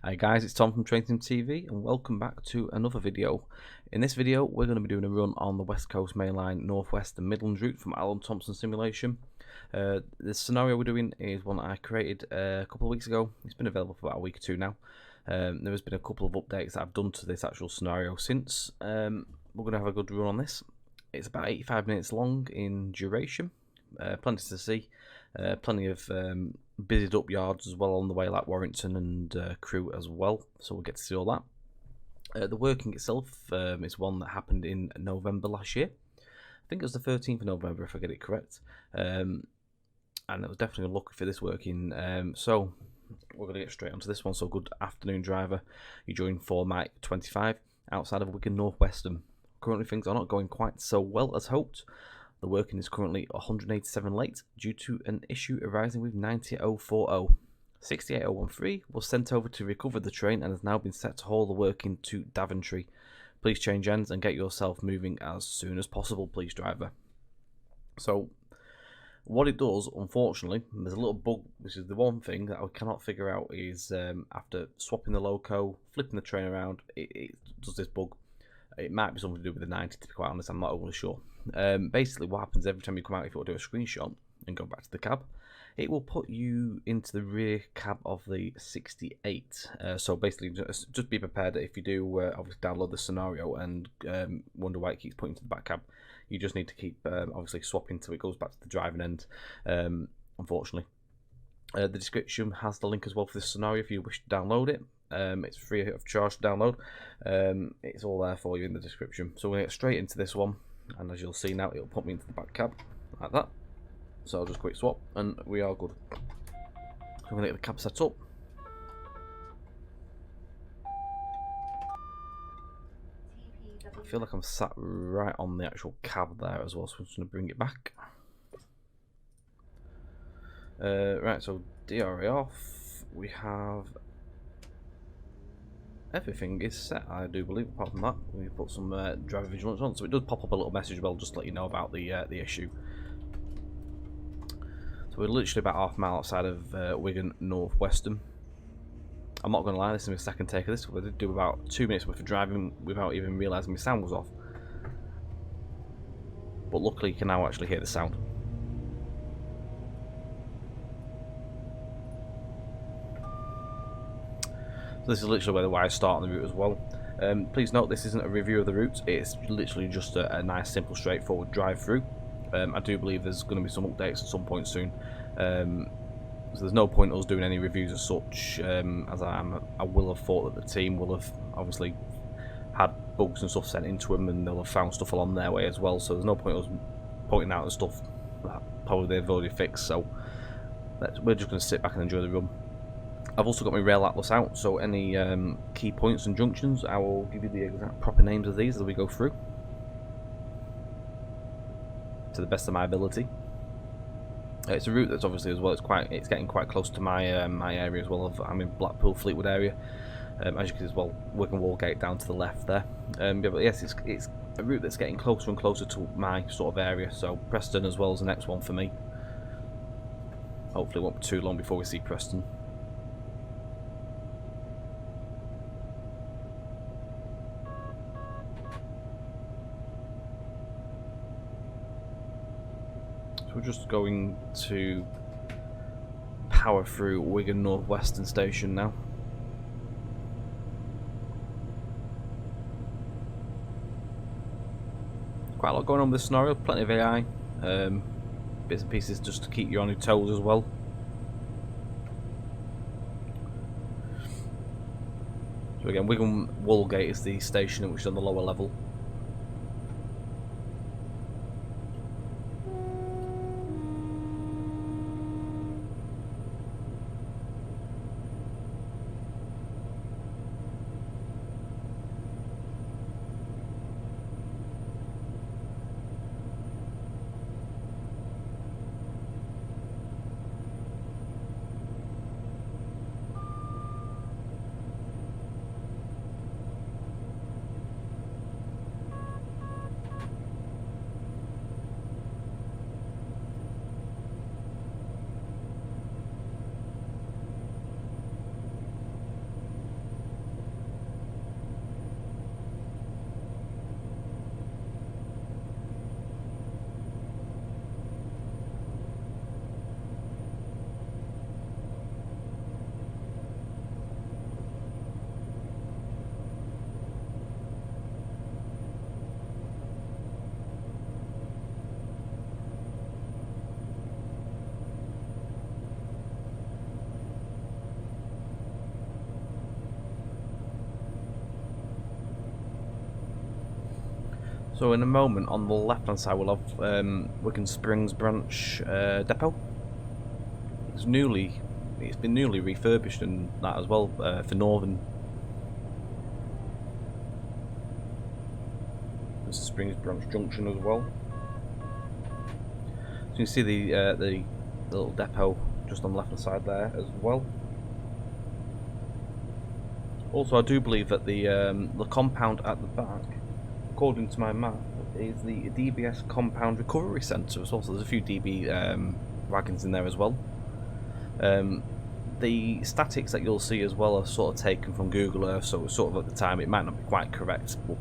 Hi guys, it's Tom from Trainteam TV and welcome back to another video. In this video we're going to be doing a run on the West Coast Mainline Northwest and Midlands route from Alan Thompson Simulation. The scenario we're doing is one that I created a couple of weeks ago. It's been available for about a week or two now. There has been a couple of updates that I've done to this actual scenario since. We're going to have a good run on this. It's about 85 minutes long in duration, plenty to see, plenty of busied up yards as well on the way, like Warrington and Crewe as well, so we'll get to see all that. The working itself is one that happened in November last year. I think it was the 13th of November if I get it correct, and it was definitely lucky for this working. So we're going to get straight onto this one. So good afternoon, driver. You joined for Mike 25 outside of Wigan North Western. Currently things are not going quite so well as hoped. The working is currently 187 late due to an issue arising with 90040. 68013 was sent over to recover the train and has now been set to haul the working to Daventry. Please change ends and get yourself moving as soon as possible, please, driver. So what it does, unfortunately, there's a little bug, which is the one thing that I cannot figure out, is after swapping the loco, flipping the train around, it does this bug. It might be something to do with the 90, to be quite honest, I'm not overly sure. Basically what happens every time you come out, if you want to do a screenshot and go back to the cab, it will put you into the rear cab of the 68. So basically just be prepared that if you do obviously download the scenario and wonder why it keeps putting you to the back cab, you just need to keep obviously swapping till it goes back to the driving end, unfortunately. The description has the link as well for this scenario if you wish to download it. It's free of charge to download. It's all there for you in the description. So we're going to get straight into this one, and as you'll see now, it'll put me into the back cab like that. So I'll just quick swap and we are good. So I'm going to get the cab set up. I feel like I'm sat right on the actual cab there as well, so I'm just going to bring it back. Right, so DRA off. We have everything is set, I do believe. Apart from that, we put some driver vigilance on, so it does pop up a little message as well, just to let you know about the issue. So we're literally about half a mile outside of Wigan North Western. I'm not going to lie, this is my second take of this. I did do about 2 minutes worth of driving without even realising my sound was off. But luckily you can now actually hear the sound. So this is literally where the wires start on the route as well. Please note this isn't a review of the route, it's literally just a nice, simple, straightforward drive through. I do believe there's going to be some updates at some point soon. So there's no point us doing any reviews as such, as I will have thought that the team will have obviously had bugs and stuff sent into them, and they'll have found stuff along their way as well. So there's no point us pointing out the stuff that probably they've already fixed. So we're just going to sit back and enjoy the run. I've also got my rail atlas out, so any key points and junctions, I will give you the exact proper names of these as we go through, to the best of my ability. It's a route that's obviously as well, it's getting quite close to my my area as well. I'm in Blackpool Fleetwood area, as you can see as well, Wigan Wallgate down to the left there. Yeah, but yes, it's a route that's getting closer and closer to my sort of area. So Preston as well is the next one for me. Hopefully it won't be too long before we see Preston. We're just going to power through Wigan North Western station now. Quite a lot going on with this scenario, plenty of AI, bits and pieces just to keep you on your toes as well. So again, Wigan Wallgate is the station which is on the lower level. So in a moment, on the left hand side, we'll have Wigan Springs branch depot. It's been newly refurbished and that as well for Northern. This is Springs branch Junction as well. So you can see the little depot just on the left hand side there as well. Also, I do believe that the compound at the back, according to my map, is the DBS Compound Recovery Centre as well. So there's a few DB wagons in there as well. The statics that you'll see as well are sort of taken from Google Earth, so sort of at the time it might not be quite correct, but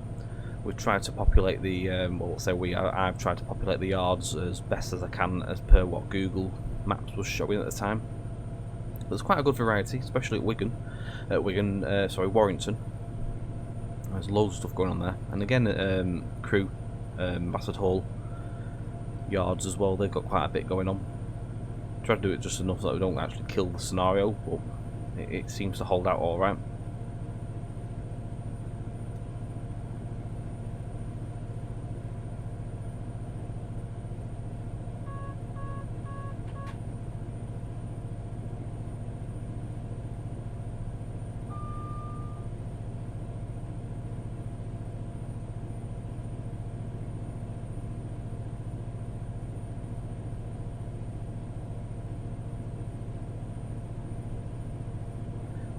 we've tried to populate the, I've tried to populate the yards as best as I can as per what Google Maps was showing at the time. There's quite a good variety, especially at Warrington. There's loads of stuff going on there, and again, Crewe, Basford Hall yards as well. They've got quite a bit going on. Try to do it just enough that we don't actually kill the scenario, but it seems to hold out all right.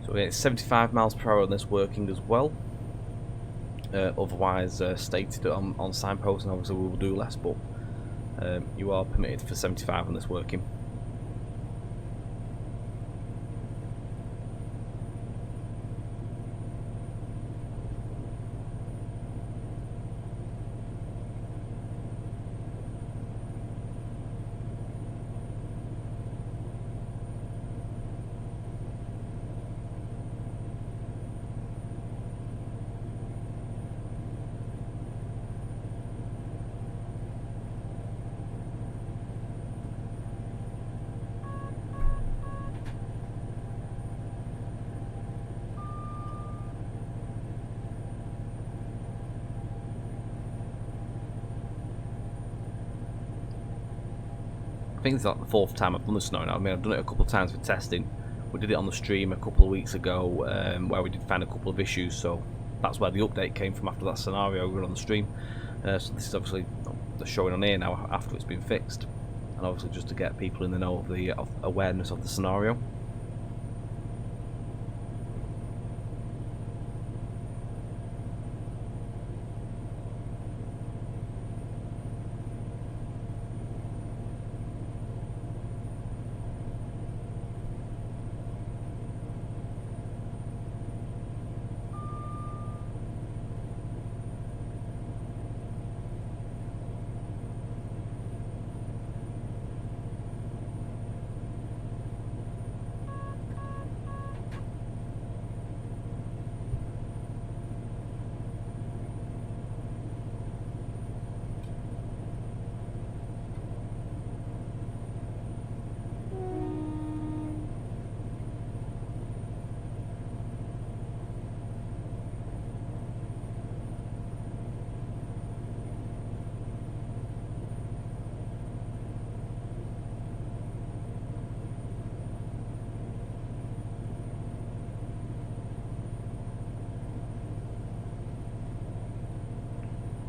So it's 75 miles per hour on this working as well. Otherwise stated on signposts, and obviously we will do less, but you are permitted for 75 on this working. I think it's like the 4th time I've done the snow now. I mean, I've done it a couple of times for testing. We did it on the stream a couple of weeks ago, where we did find a couple of issues, so that's where the update came from after that scenario we were on the stream. So this is obviously the showing on here now after it's been fixed, and obviously just to get people in the know of the awareness of the scenario.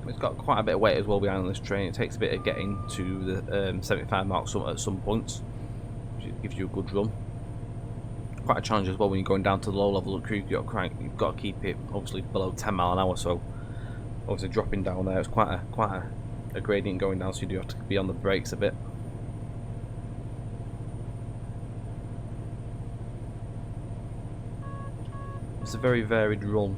It's got quite a bit of weight as well behind this train. It takes a bit of getting to the 75 mark at some points, which gives you a good run. Quite a challenge as well when you're going down to the low level of Crewe. You've got to keep it obviously below 10 mile an hour. So obviously dropping down there, it's quite a gradient going down. So you do have to be on the brakes a bit. It's a very varied run.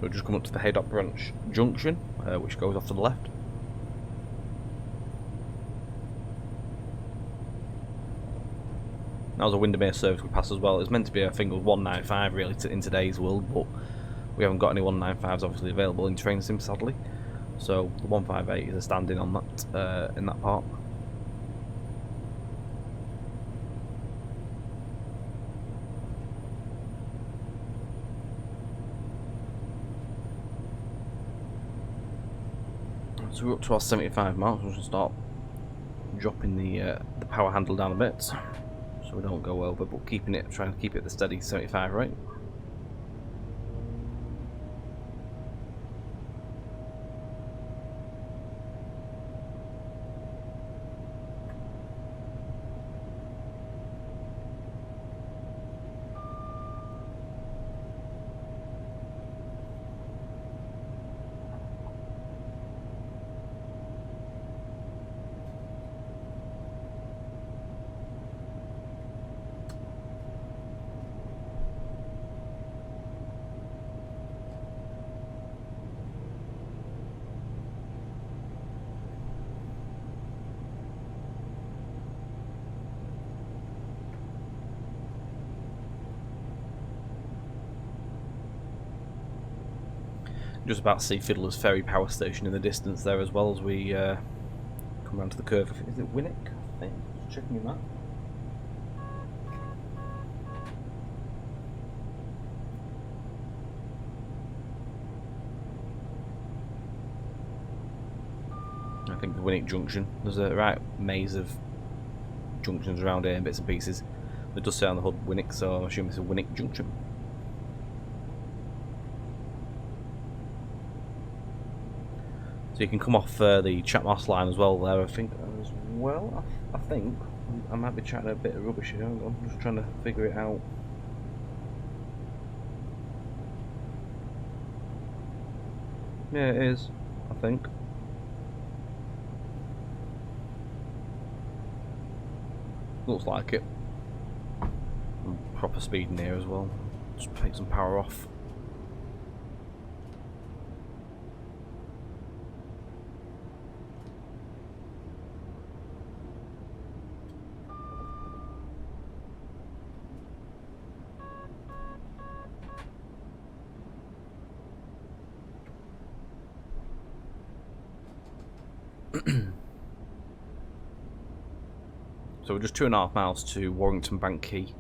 So just come up to the Haydock branch Junction, which goes off to the left. That was a Windermere service we passed as well. It was meant to be, I think, it was 195 really in today's world, but we haven't got any 195s obviously available in train sim, sadly. So the 158 is a stand-in on that in that part. So we're up to our 75 miles. We'll just start dropping the power handle down a bit, so we don't go over, but trying to keep it the steady 75 rate. Just about to see Fiddler's Ferry power station in the distance there, as well as we come around to the curve. Is it Winnick? I think. Just checking your map. I think the Winnick Junction. There's a right maze of junctions around here, bits and pieces. It does say on the HUD Winnick, so I'm assuming it's a Winnick Junction. So you can come off the Chatmoss line as well there, I think, as well. I think I might be chatting a bit of rubbish here. I'm just trying to figure it out. Yeah, it is, I think. Looks like it. Proper speed in here as well. Just take some power off. So we're just 2.5 miles to Warrington Bank Quay.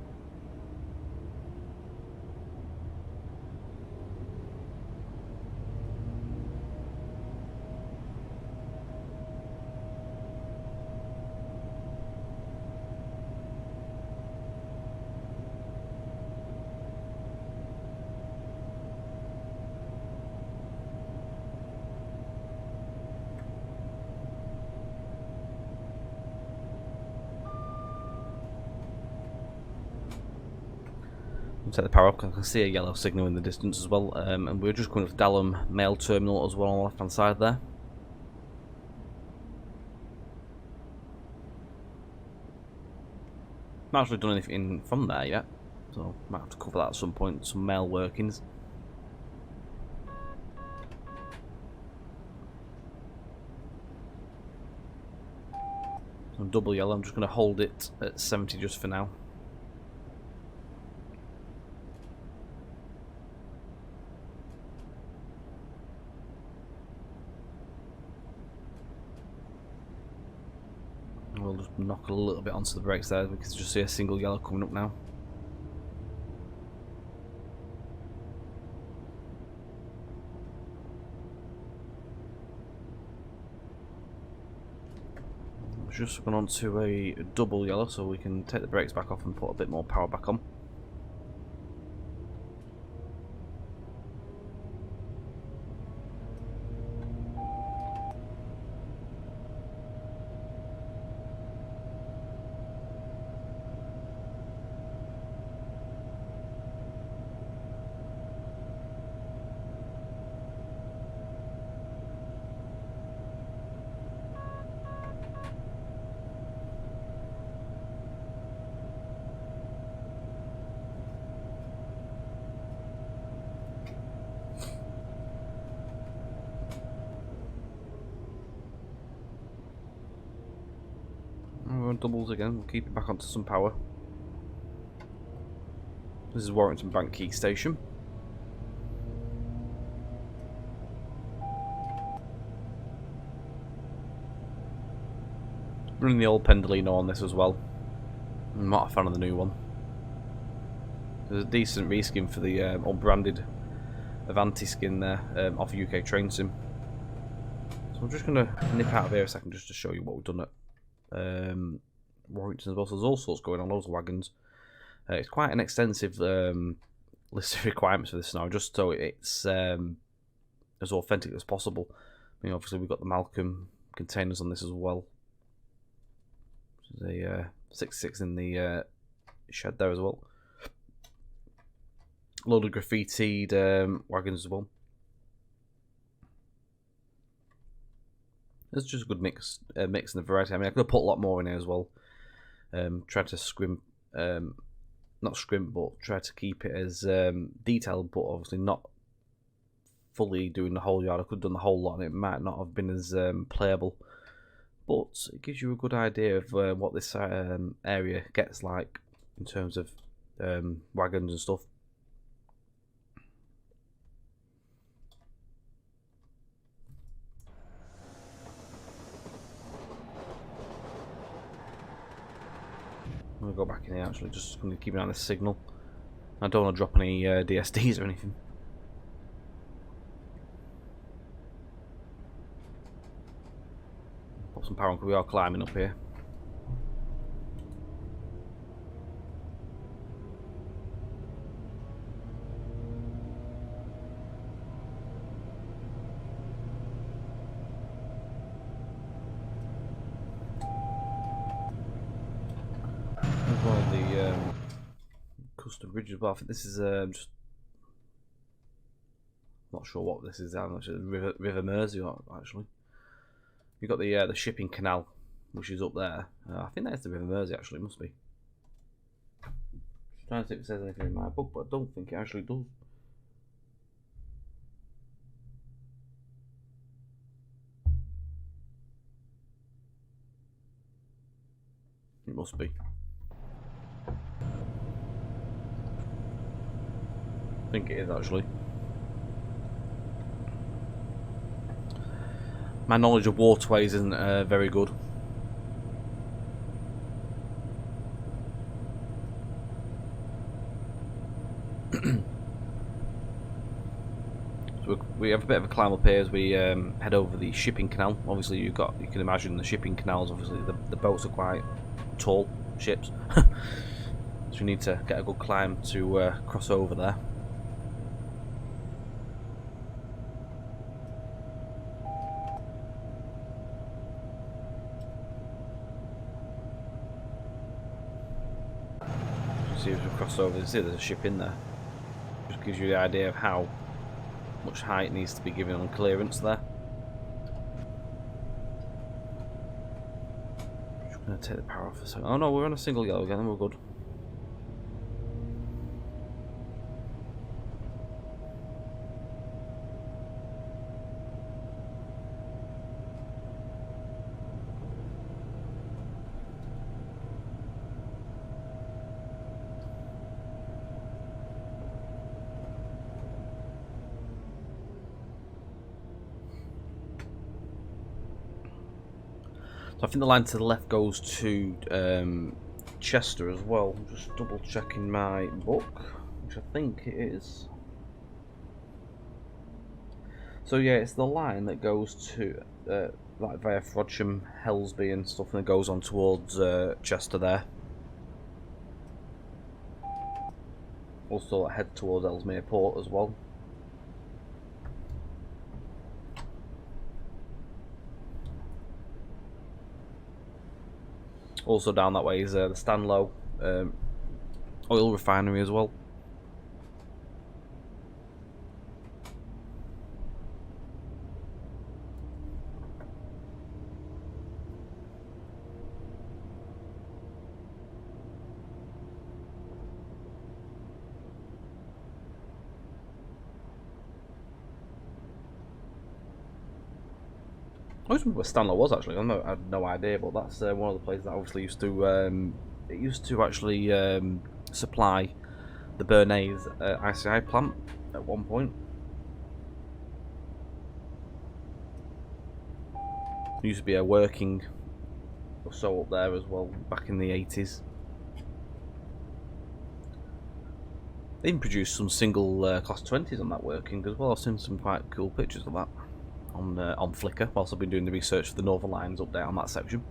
Set the power up because I can see a yellow signal in the distance as well, and we're just going to Dalham Mail Terminal as well on the left hand side there. Not actually done anything from there yet, so might have to cover that at some point, some mail workings. So double yellow, I'm just going to hold it at 70 just for now. We'll just knock a little bit onto the brakes there. We can just see a single yellow coming up now. Just gone on to a double yellow so we can take the brakes back off and put a bit more power back on. We're on doubles again, we'll keep it back onto some power. This is Warrington Bank Key Station. Running the old Pendolino on this as well. I'm not a fan of the new one. There's a decent reskin for the unbranded Avanti skin there off UK Train Sim. So I'm just going to nip out of here a second just to show you what we've done at Warrington as well. So there's all sorts going on, loads of wagons. It's quite an extensive list of requirements for this now, just so it's as authentic as possible. I mean, obviously we've got the Malcolm containers on this as well. There's a 66 in the shed there as well. A load of graffitied wagons as well. It's just a good mix and the variety. I mean, I could have put a lot more in here as well. Tried to scrimp, not scrimp, but try to keep it as detailed, but obviously not fully doing the whole yard. I could have done the whole lot, and it might not have been as playable. But it gives you a good idea of what this area gets like in terms of wagons and stuff. I'm going to go back in here actually, just going to keep an eye on this signal. I don't want to drop any DSDs or anything. Pop some power on because we are climbing up here. One of the custom bridges, but I think this is just not sure what this is. Actually, River Mersey, actually. You've got the Shipping Canal, which is up there. I think that's the River Mersey. Actually, it must be. I'm trying to see if it says anything in my book, but I don't think it actually does. It must be. I think it is actually. My knowledge of waterways isn't very good. So we have a bit of a climb up here as we head over the Shipping Canal. Obviously, you can imagine the shipping canals. Obviously, the boats are quite tall ships, so you need to get a good climb to cross over there. See as we cross over, you see there's a ship in there. Just gives you the idea of how much height needs to be given on clearance there. Just going to take the power off a second. Oh no, we're on a single yellow again, we're good. So I think the line to the left goes to Chester as well. I'm just double checking my book, which I think it is. So yeah, it's the line that goes to like via Frodsham, Helsby and stuff, and it goes on towards Chester there. Also head towards Ellesmere Port as well. Also down that way is the Stanlow oil refinery as well. I always remember where Stanlow was actually. I had no idea, but that's one of the places that obviously used to. It used to actually supply the Bernays ICI plant at one point. There used to be a working or so up there as well back in the 80s. They even produced some single class 20s on that working as well. I've seen some quite cool pictures of that on Flickr whilst I've been doing the research for the Northern Lines update on that section.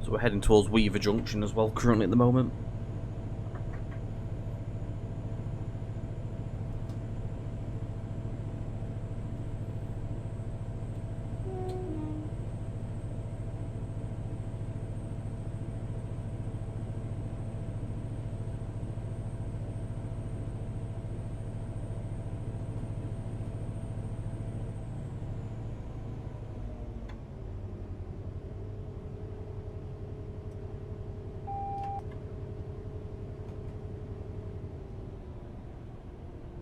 So we're heading towards Weaver Junction as well currently at the moment.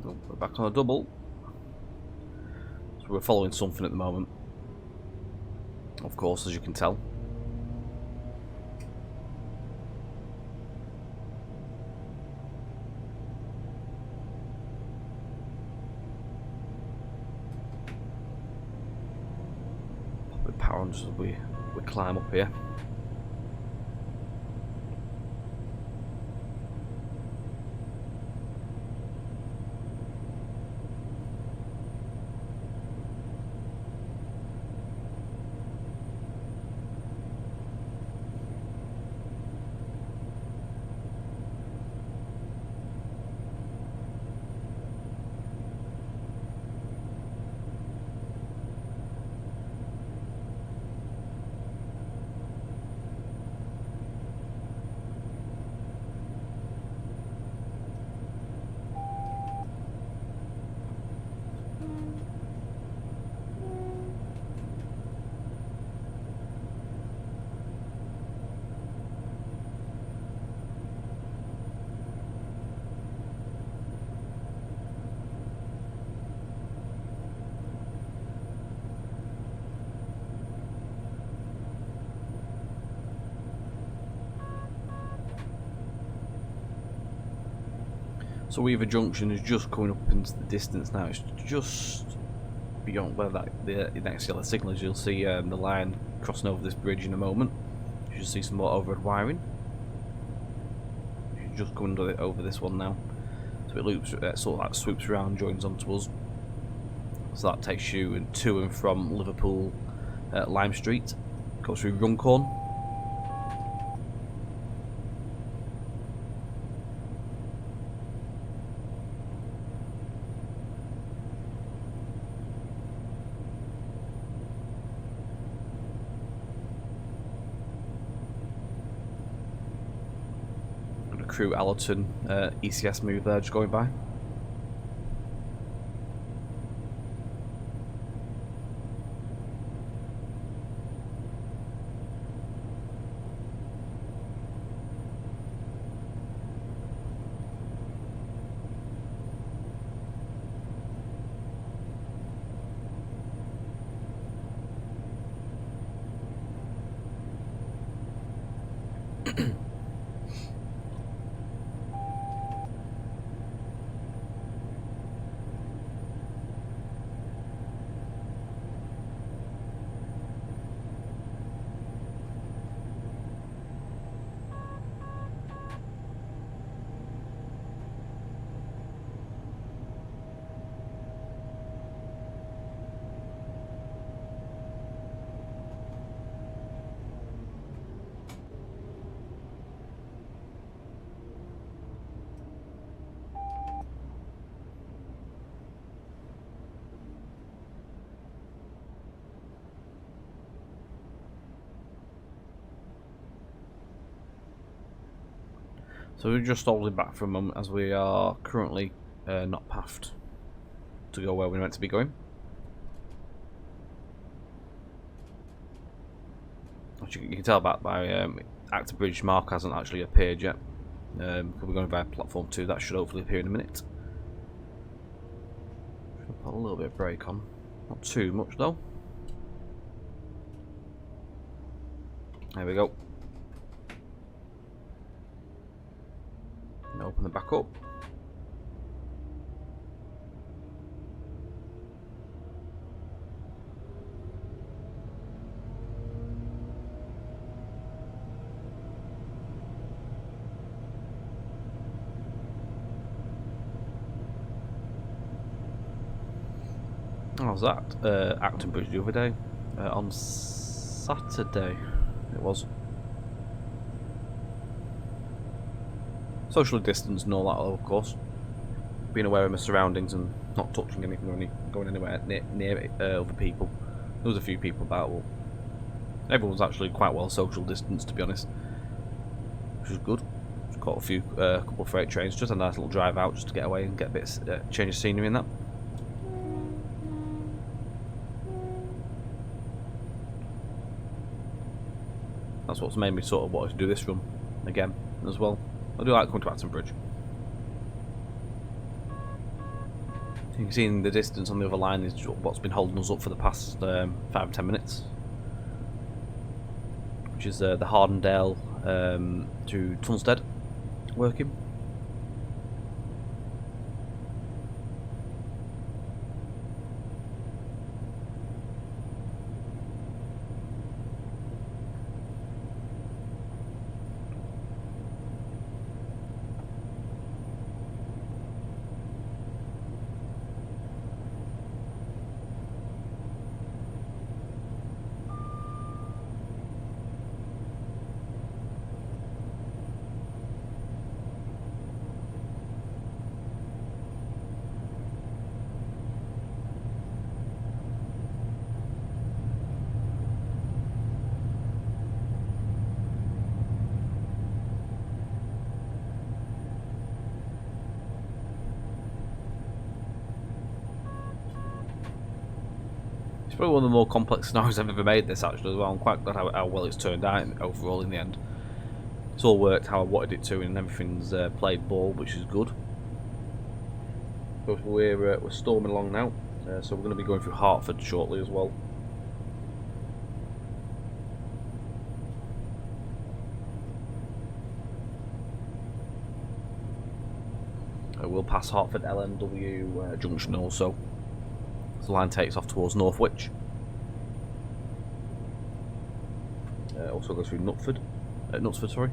Oh, we're back on a double. So we're following something at the moment. Of course, as you can tell. Pop a bit of power on just as we climb up here. So Weaver Junction is just coming up into the distance now. It's just beyond where the next yellow signal is. You'll see the line crossing over this bridge in a moment. You should see some more overhead wiring. You're just going over this one now. So it loops, sort of like swoops around, joins onto us. So that takes you to and from Liverpool Lime Street. Goes through Runcorn. Crew Allerton ECS move there, just going by. So we're just holding back for a moment as we are currently not pathed to go where we're meant to be going. Which you can tell back by Active Bridge mark hasn't actually appeared yet. We're going via platform 2, that should hopefully appear in a minute. Should put a little bit of brake on, not too much though. There we go. And open the back up. How was that? Acton Bridge the other day. On Saturday it was. Socially distanced and all that, of course. Being aware of my surroundings and not touching anything or going anywhere near other people. There was a few people about, well, everyone was actually quite well social distanced, to be honest, which was good. Just caught a couple of freight trains, just a nice little drive out just to get away and get a bit of change of scenery in that. That's what's made me sort of want to do this run again as well. I do like coming to Acton Bridge. You can see in the distance on the other line is what's been holding us up for the past 5-10 minutes, which is the Hardendale to Tunstead working. It's probably one of the more complex scenarios I've ever made this actually as well. I'm quite glad how well it's turned out overall in the end. It's all worked how I wanted it to and everything's played ball, which is good. But we're storming along now, so we're going to be going through Hertford shortly as well. We'll pass Hertford LNW Junction also. The line takes off towards Northwich. Also goes through Knutsford, sorry.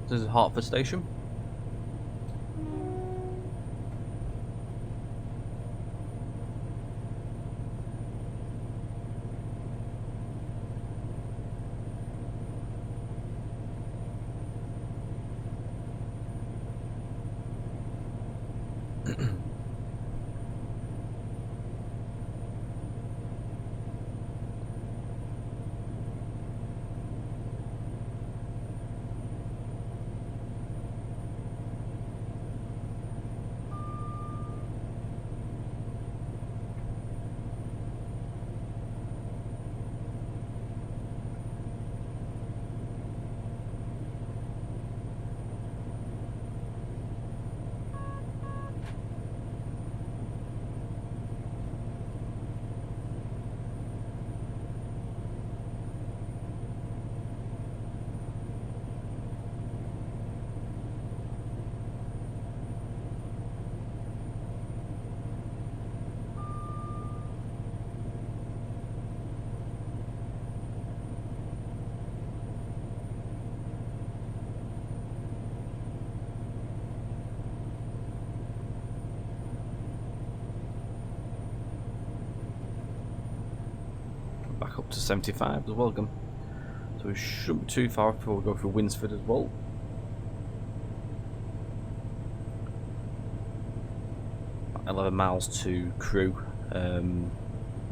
This is Hertford Station. up to 75 as well again. So we shouldn't be too far before we go through Winsford as well. About 11 miles to Crewe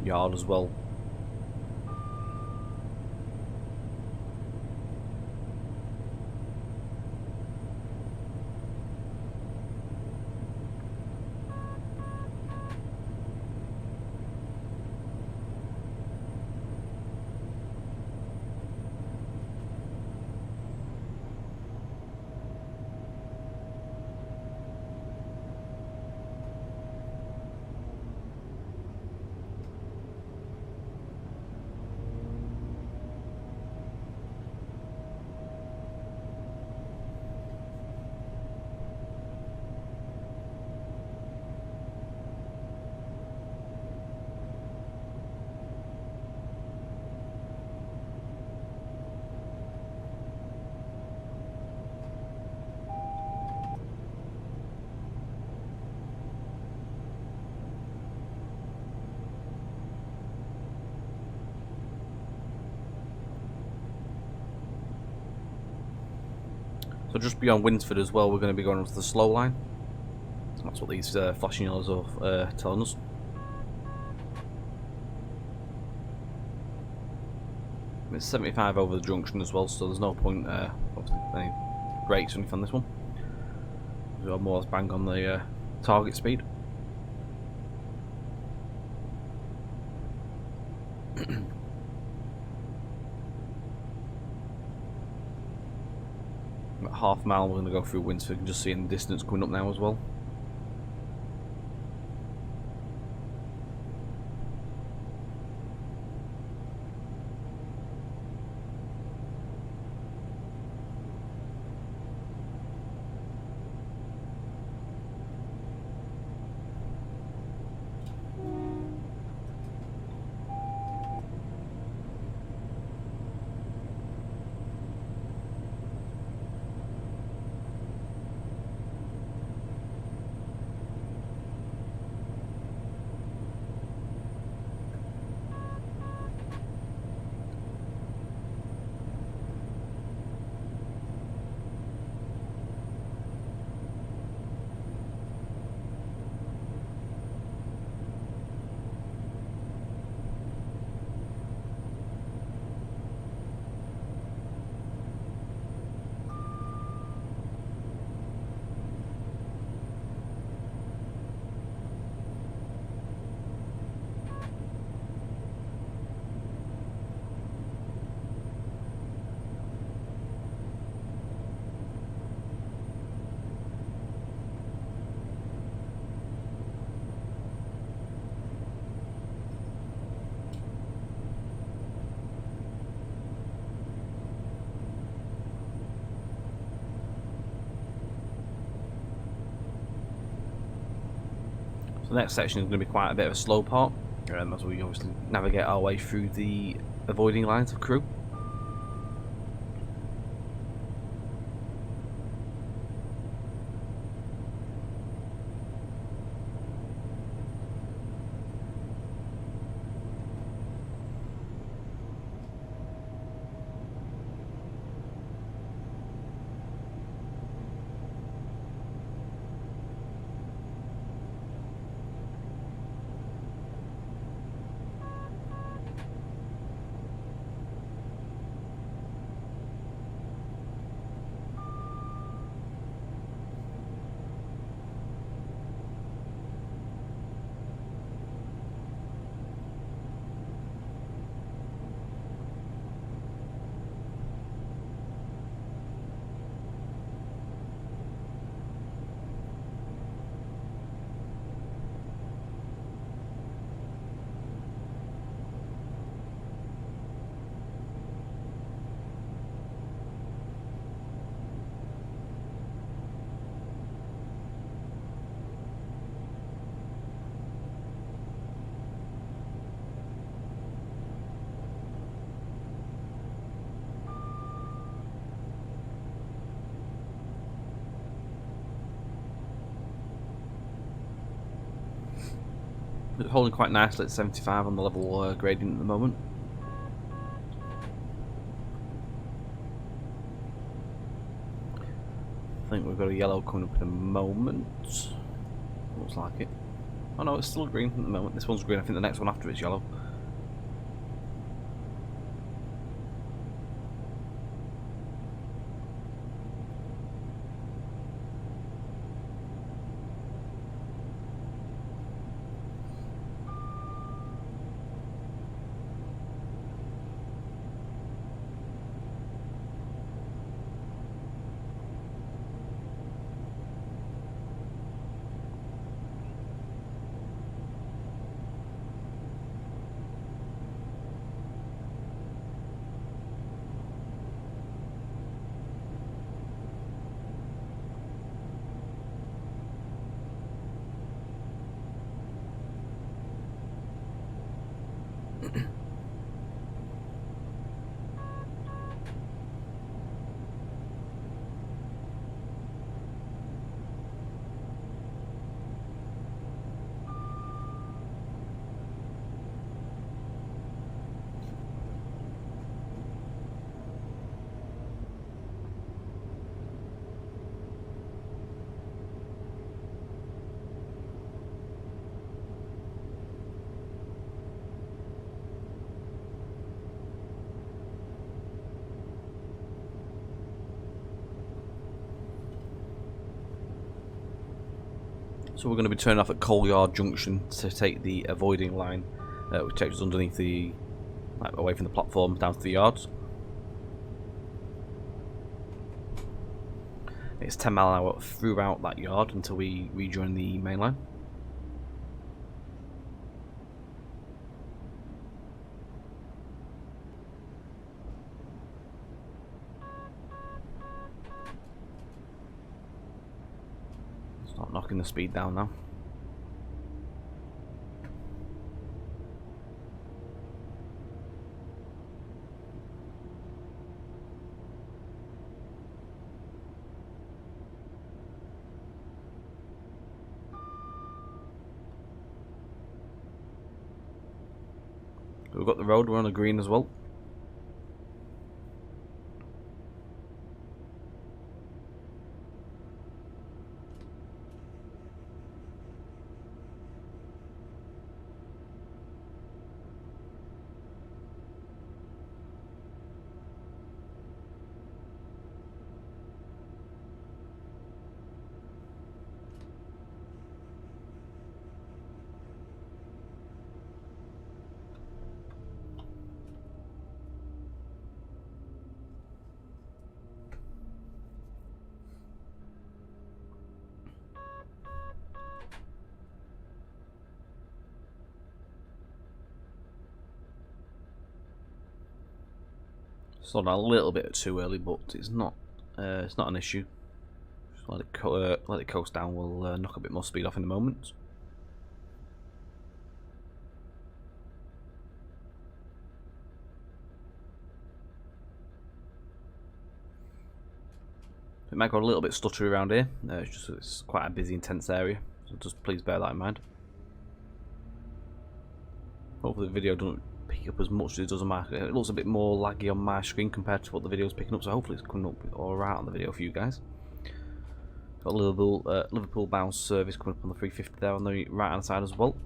yard as well. So just beyond Winsford as well, we're going to be going onto the slow line. That's what these flashing yellows are telling us. It's 75 over the junction as well, so there's no point obviously any brakes or anything on this one. We're more or less bang on the target speed. About half a mile we're going to go through Winsford. You can just see in the distance coming up now as well. So the next section is going to be quite a bit of a slow part, as we obviously navigate our way through the avoiding lines of Crewe. Holding quite nicely at 75 on the level gradient at the moment. think we've got a yellow coming up in a moment. Looks like it. Oh no, it's still green at the moment. This one's green. I think the next one after it's yellow. So we're going to be turning off at Coal Yard Junction to take the avoiding line, which takes us underneath the, away from the platform down to the yards. It's 10 mile an hour throughout that yard until we rejoin the main line. Start knocking the speed down now. We've got the road, we're on a green as well. Slow down a little bit too early, but it's not an issue. Just let it coast down. We'll knock a bit more speed off in a moment. It might go a little bit stuttery around here. It's quite a busy, intense area, so just please bear that in mind. Hopefully the video doesn't pick up as much as it does on my. It looks a bit more laggy on my screen compared to what the video's picking up, so hopefully it's coming up alright on the video for you guys. Got a Liverpool bound service coming up on the 350 there on the right hand side as well.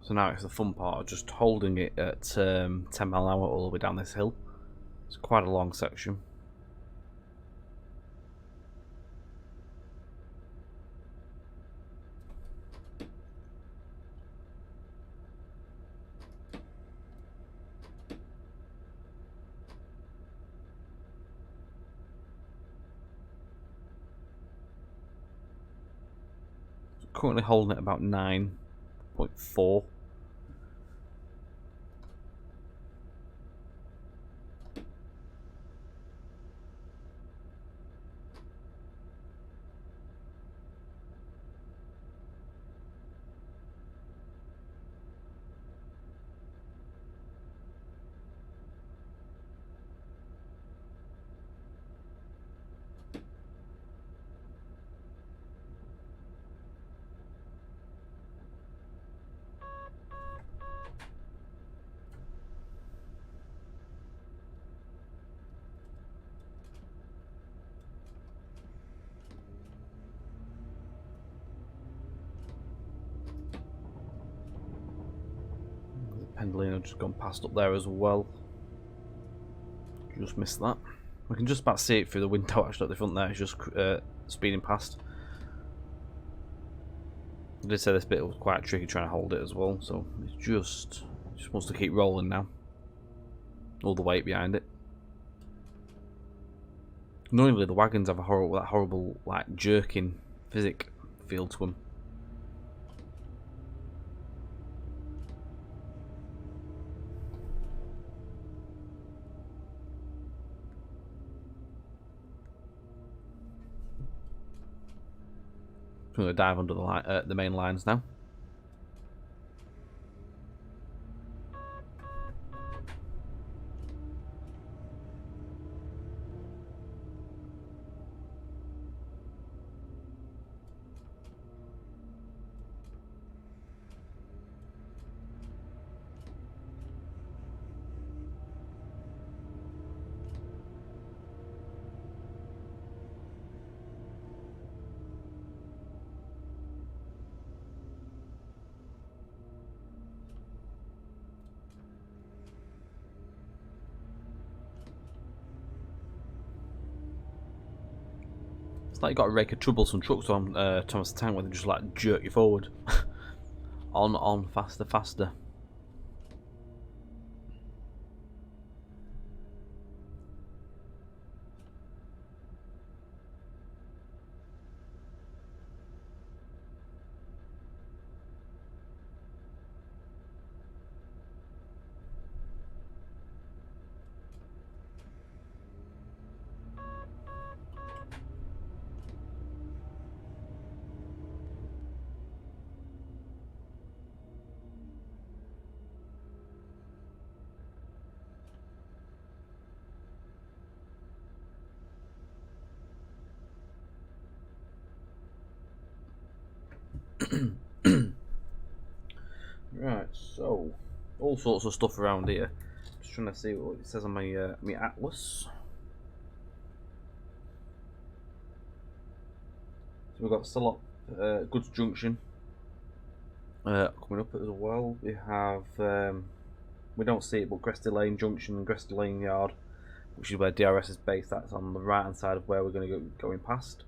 So now it's the fun part of just holding it at 10 mile an hour all the way down this hill. It's quite a long section. Currently holding it about 9.4. Pendolino just gone past up there as well. Just missed that. We can just about see it through the window actually at the front there. It's just speeding past. I did say this bit was quite tricky trying to hold it as well, so it just wants to keep rolling now. All the weight behind it. Annoyingly, the wagons have a horrible like jerking physic feel to them. I'm going to dive under the main lines now. Like you got to rake a troublesome trucks on Thomas the Tank where they just like jerk you forward. on, faster, faster. Right, so all sorts of stuff around here. Just trying to see what it says on my my atlas. So we've got still up Goods Junction coming up as well. We have we don't see it, but Gresty Lane Junction and Gresty Lane Yard, which is where DRS is based. That's on the right hand side of where we're going to go going past.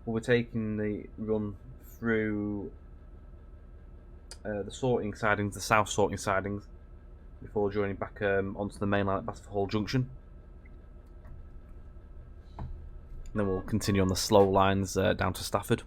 We'll be taking the run through the sorting sidings, the south sorting sidings, before joining back onto the main line at Basford Hall Junction. And then we'll continue on the slow lines down to Stafford.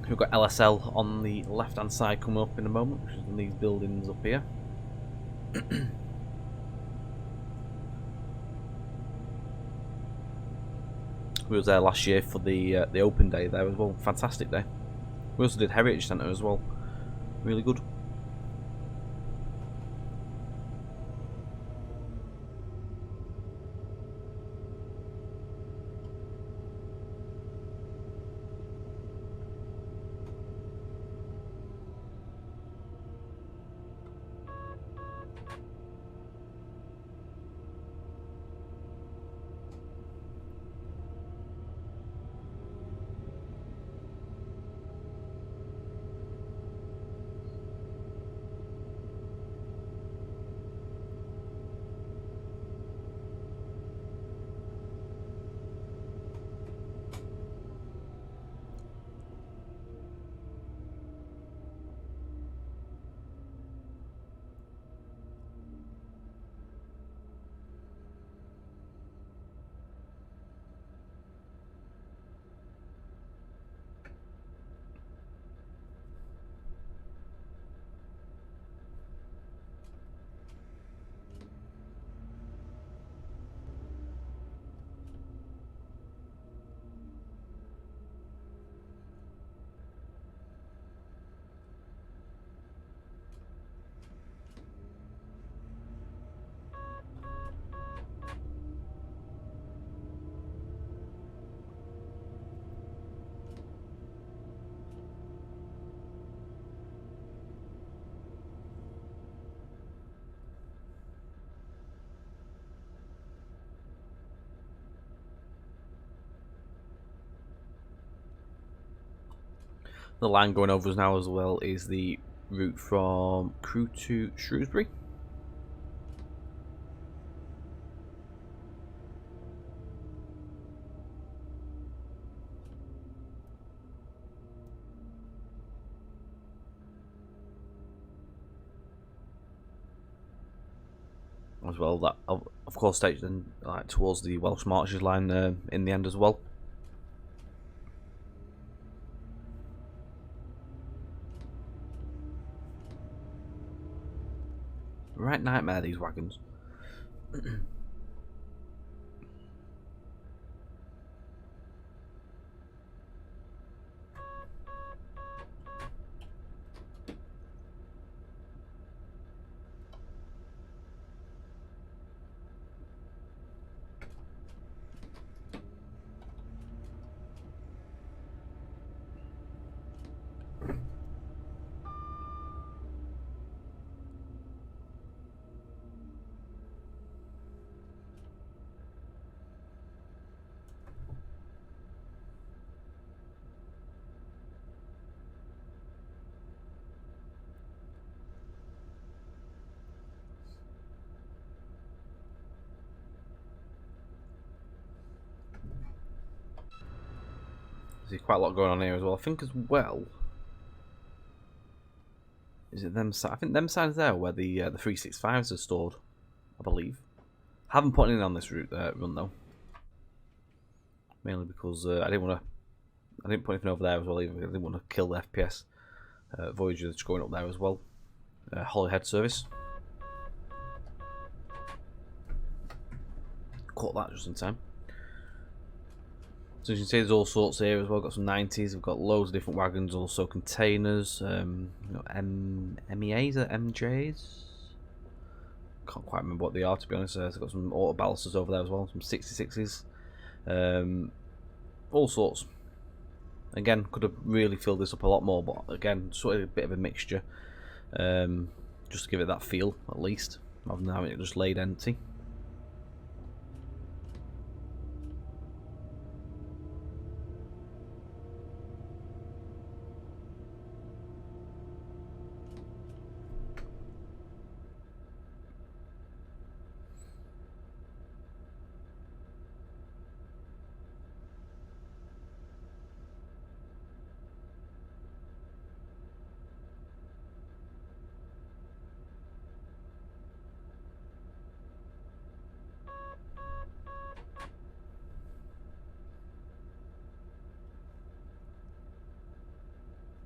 We've got LSL on the left hand side coming up in a moment, which is in these buildings up here. We was there last year for the open day there as well. Fantastic day. We also did Heritage Centre as well. Really good. The line going over us now as well is the route from Crewe to Shrewsbury. As well, that of course takes them like towards the Welsh Marches line in the end as well. Right nightmare, these wagons. There's quite a lot going on here as well. I think as well. Is it them? I think them signs there where the 365s are stored. I believe. Haven't put anything on this route run though. Mainly because I didn't put anything over there as well. Either. I didn't want to kill the FPS. Voyager that's going up there as well. Holyhead service. Caught that just in time. So as you can see, there's all sorts here as well. Got some 90s. We've got loads of different wagons, also containers. MEAs or MJs. Can't quite remember what they are, to be honest. So I've got some auto ballasters over there as well. Some 66s. All sorts. Again, could have really filled this up a lot more, but again, sort of a bit of a mixture. Just to give it that feel, at least, rather than having it just laid empty.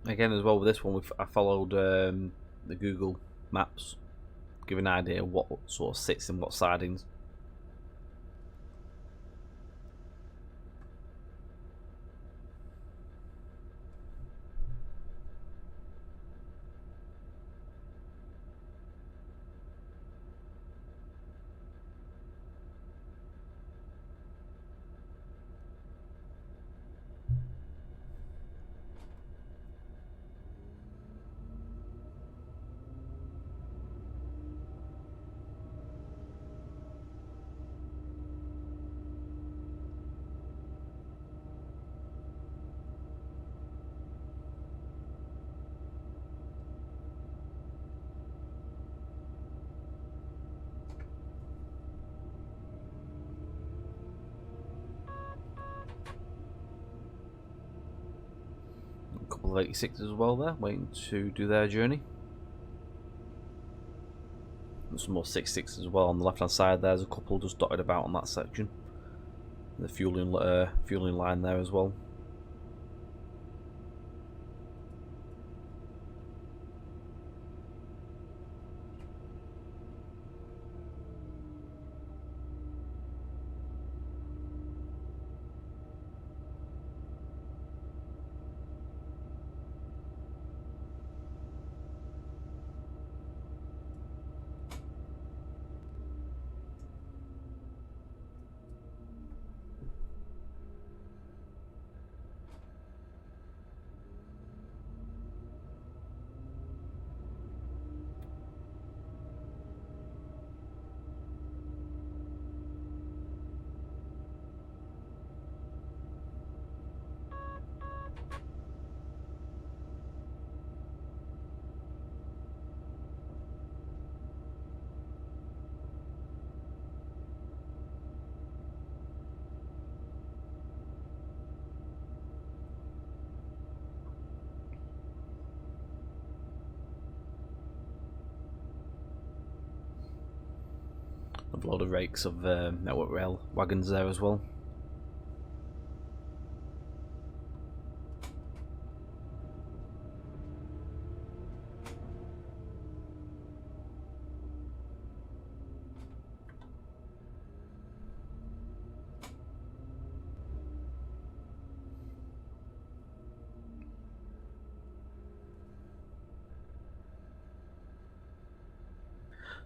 Again, as well with this one, I followed the Google Maps, give an idea of what sort of sits in what sidings. A couple of 86s as well there, waiting to do their journey. And some more 66s as well on the left hand side. There's a couple just dotted about on that section. The fueling line there as well. Of a load of rakes of Network Rail wagons there as well.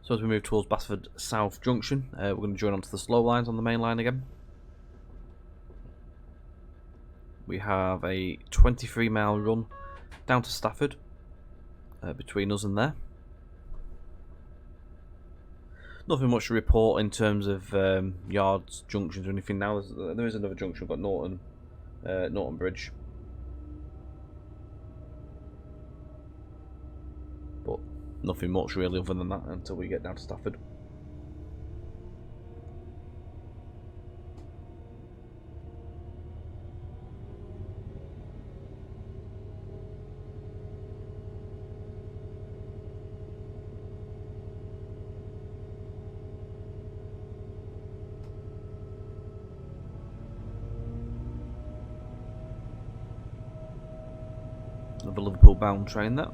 So as we move towards Basford South Junction, we're going to join onto the slow lines on the main line again. We have a 23-mile run down to Stafford between us and there. Nothing much to report in terms of yards, junctions or anything now. There is another junction. We've got Norton Bridge. But nothing much really other than that until we get down to Stafford. Another Liverpool bound train there.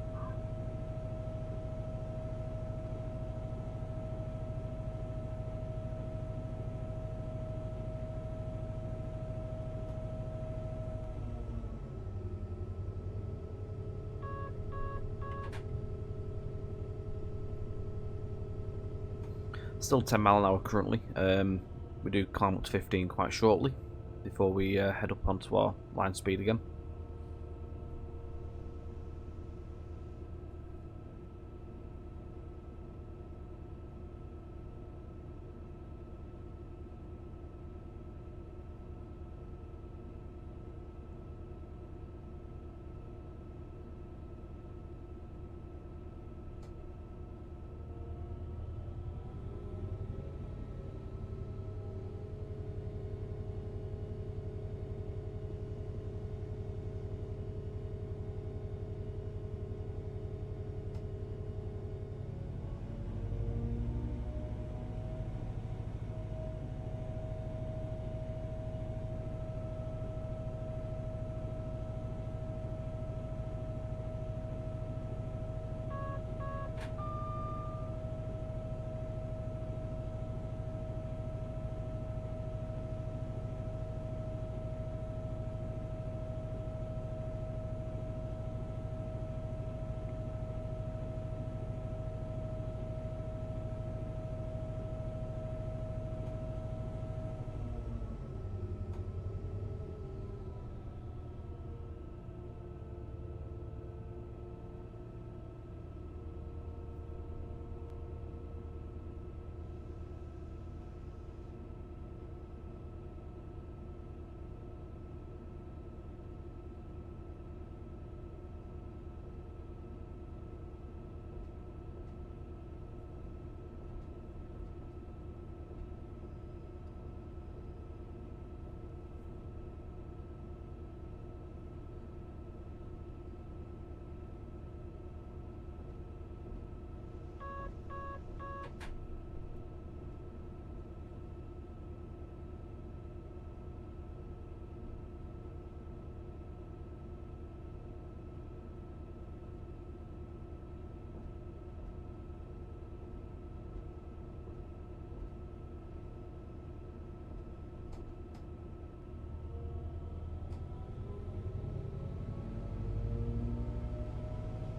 Still 10 mile an hour currently. We do climb up to 15 quite shortly before we head up onto our line speed again.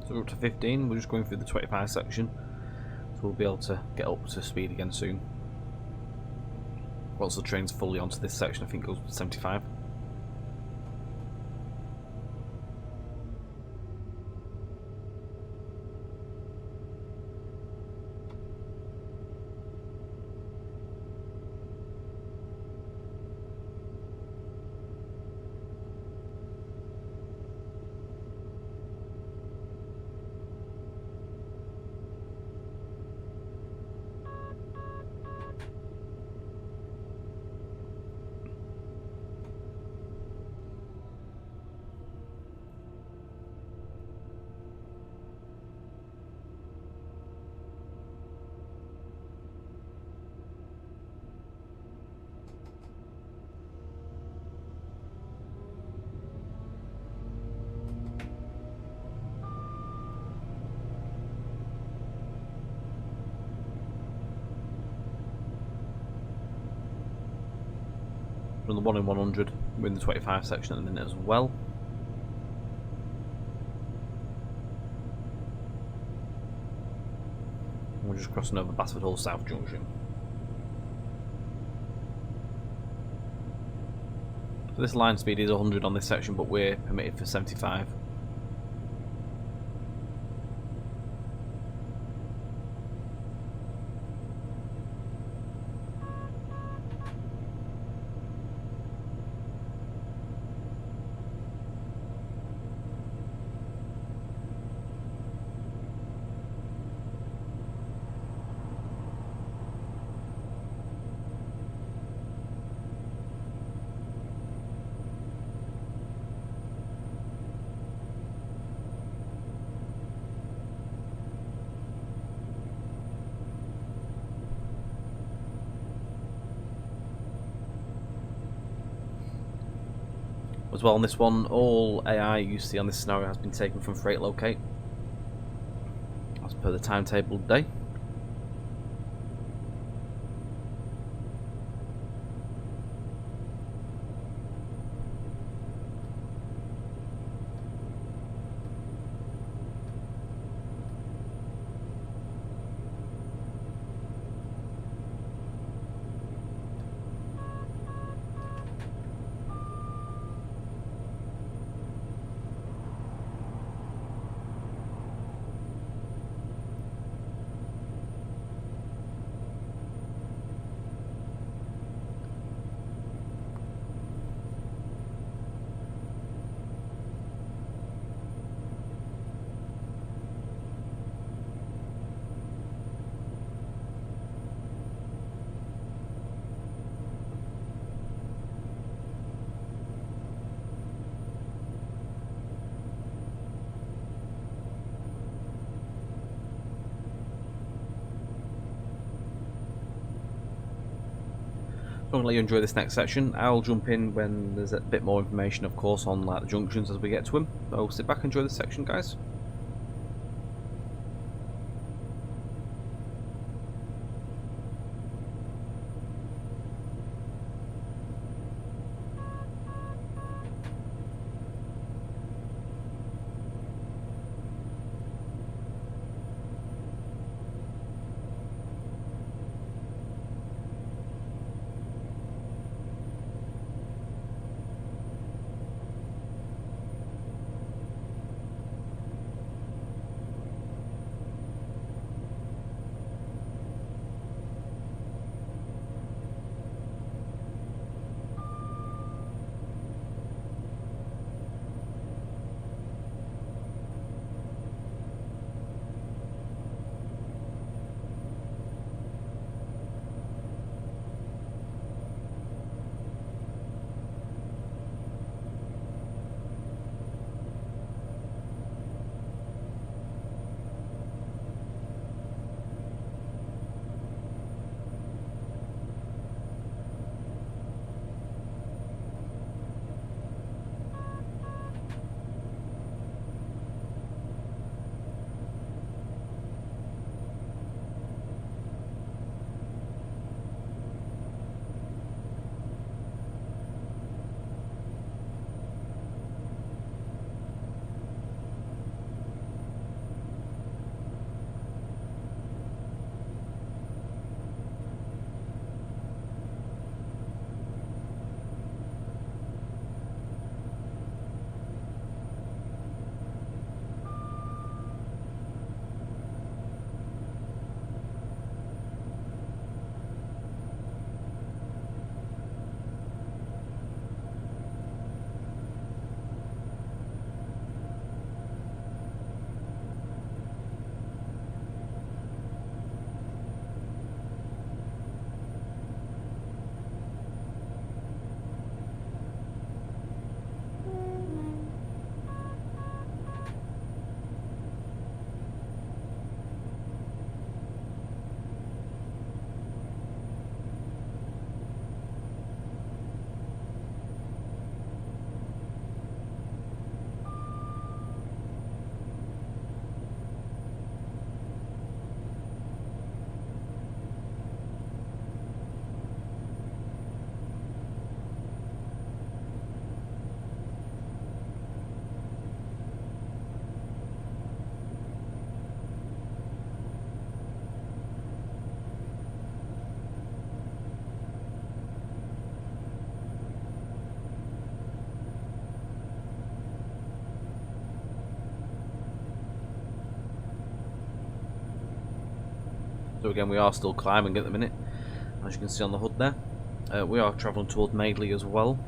So we're up to 15, we're just going through the 25 section, so we'll be able to get up to speed again soon. Once the train's fully onto this section, I think it goes to 75. We're on the 1 in 100. We're in the 25 section at the minute as well. We're just crossing over Basford Hall South Junction. So this line speed is 100 on this section, but we're permitted for 75. As well on this one, all AI you see on this scenario has been taken from Freight Locate as per the timetable day. I'm going to let you enjoy this next section. I'll jump in when there's a bit more information, of course, on like the junctions as we get to them. So sit back and enjoy this section, guys. So again, we are still climbing at the minute, as you can see on the HUD there. We are travelling towards Madeley as well.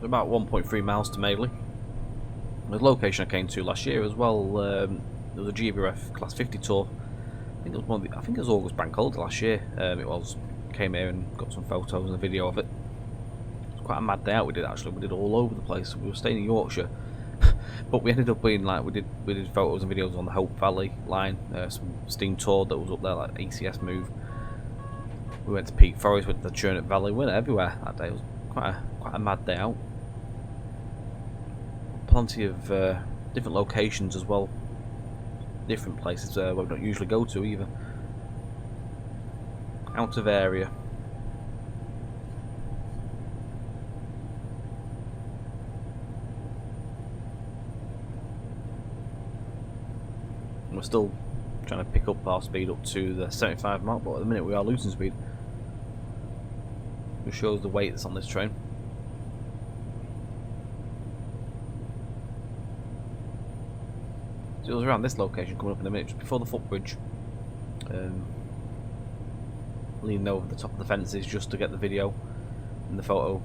About 1.3 miles to Madeley. The location I came to last year as well. There was a GBRF Class 50 tour. I think it was I think it was August bank holiday last year. It was. Came here and got some photos and a video of it. It was quite a mad day out. We did actually. We did all over the place. We were staying in Yorkshire, but we ended up being like we did photos and videos on the Hope Valley line. Some steam tour that was up there, like ACS move. We went to Peak Forest, went to the Churnet Valley. We went everywhere that day. It was quite a mad day out. Plenty of different locations as well, different places where we don't usually go to either. Out of area. And we're still trying to pick up our speed up to the 75 mark, but at the minute we are losing speed. Which shows the weight that's on this train. So it was around this location coming up in a minute, just before the footbridge. Leaning over the top of the fences just to get the video and the photo.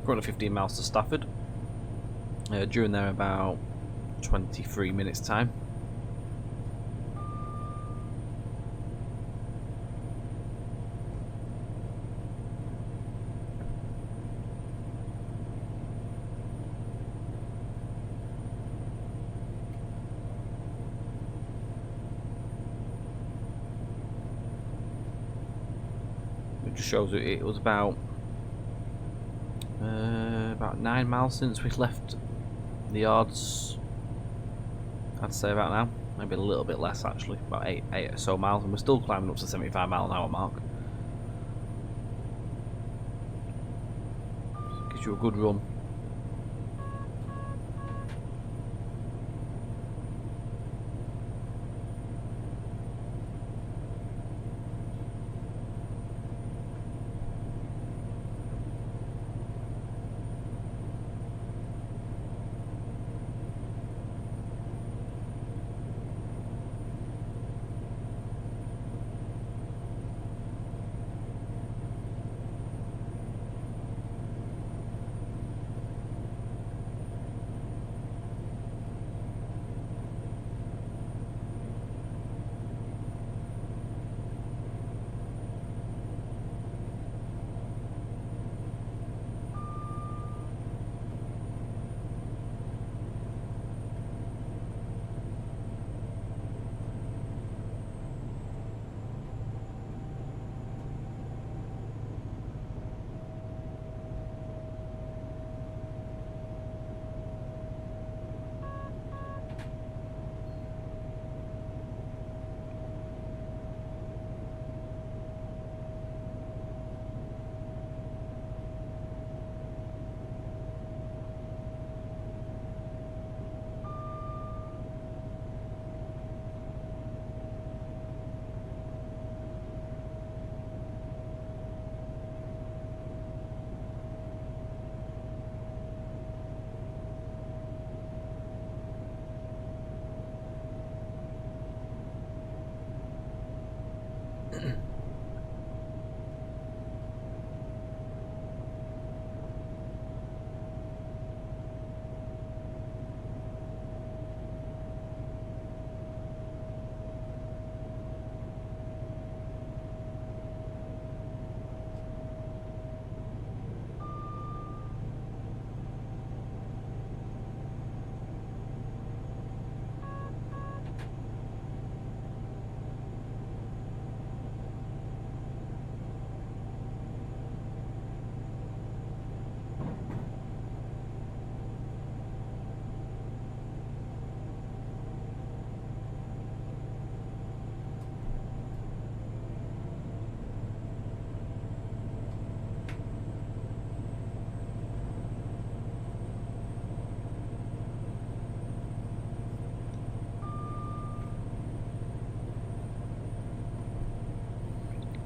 Currently 15 miles to Stafford. During there about 23 minutes time. It just shows it was about 9 miles since we left the yards. I'd say about now, maybe a little bit less actually, about 8 or so miles, and we're still climbing up to 75 mile an hour mark. Gives you a good run.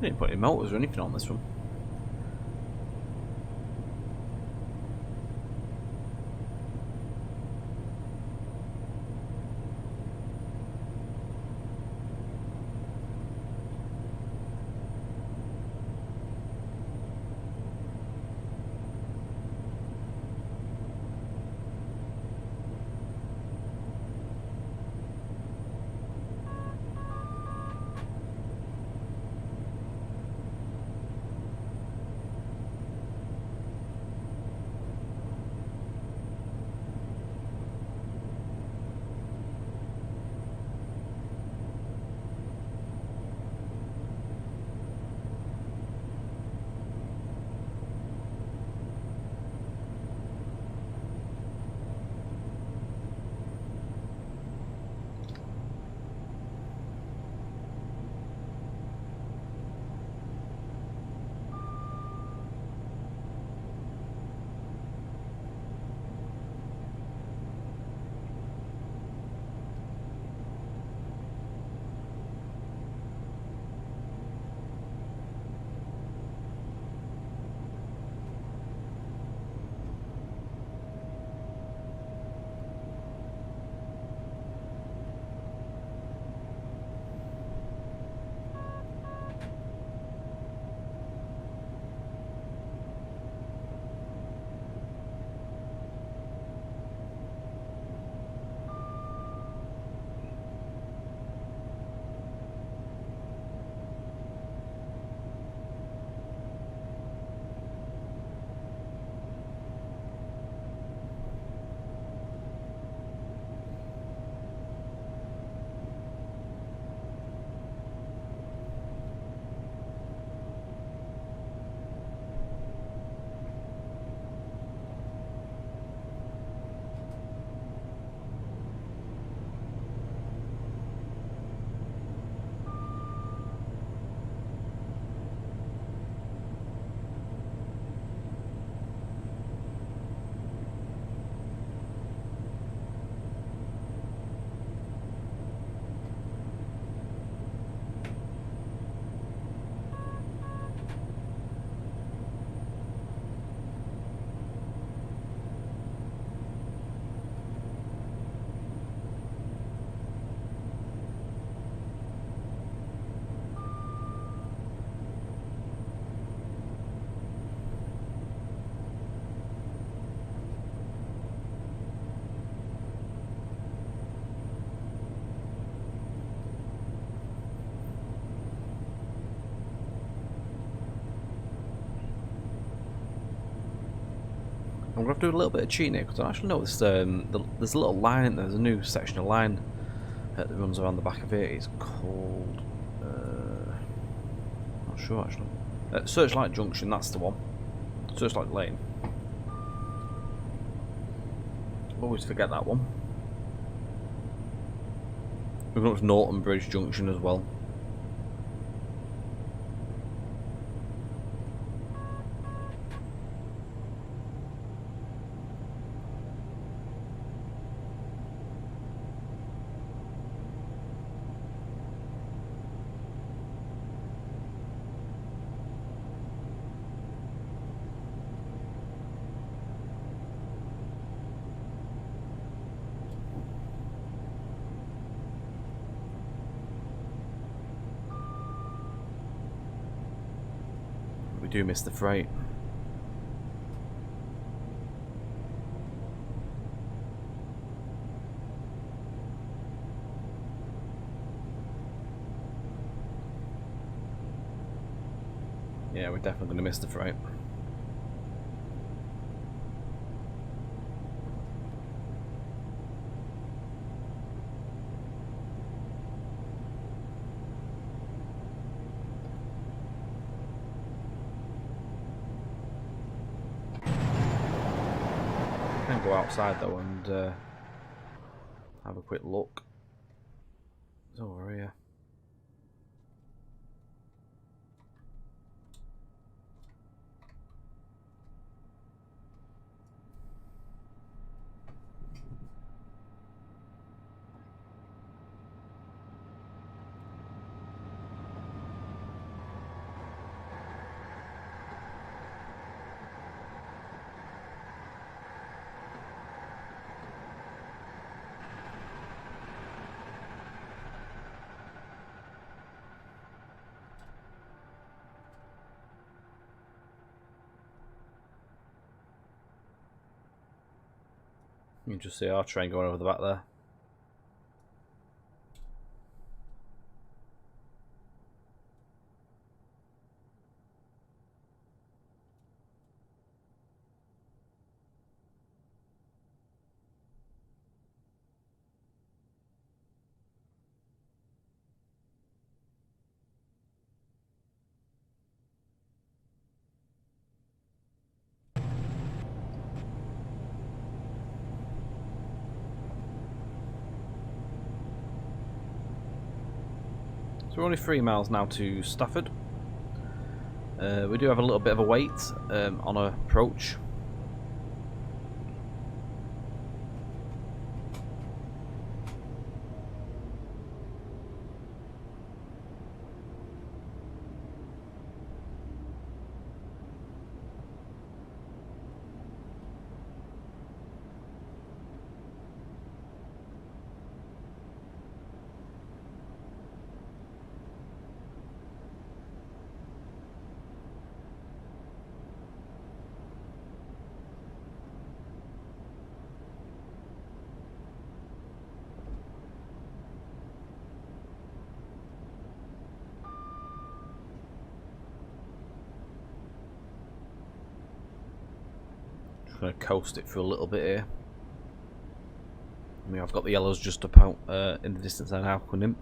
Didn't put any motors or anything on this one. I'm going to have to do a little bit of cheating here because I actually noticed there's a little line in there. There's a new section of line that runs around the back of it. It's called... not sure actually. Searchlight Junction, that's the one. Searchlight Lane. Always forget that one. We've got Norton Bridge Junction as well. We do miss the freight. Yeah, we're definitely going to miss the freight. Can go outside though and have a quick look. It's over here. You can just see our train going over the back there. So we're only 3 miles now to Stafford. We do have a little bit of a wait on approach. Going to coast it for a little bit here. I mean, I've got the yellows just up out in the distance there now, couldn't.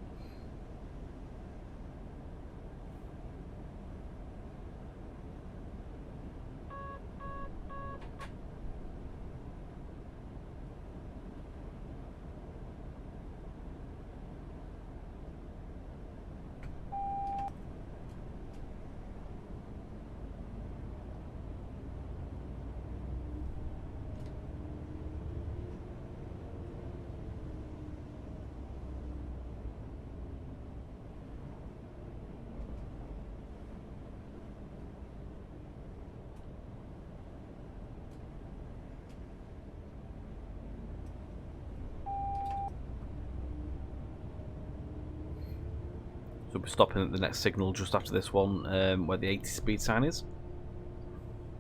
So we'll be stopping at the next signal just after this one, where the 80 speed sign is.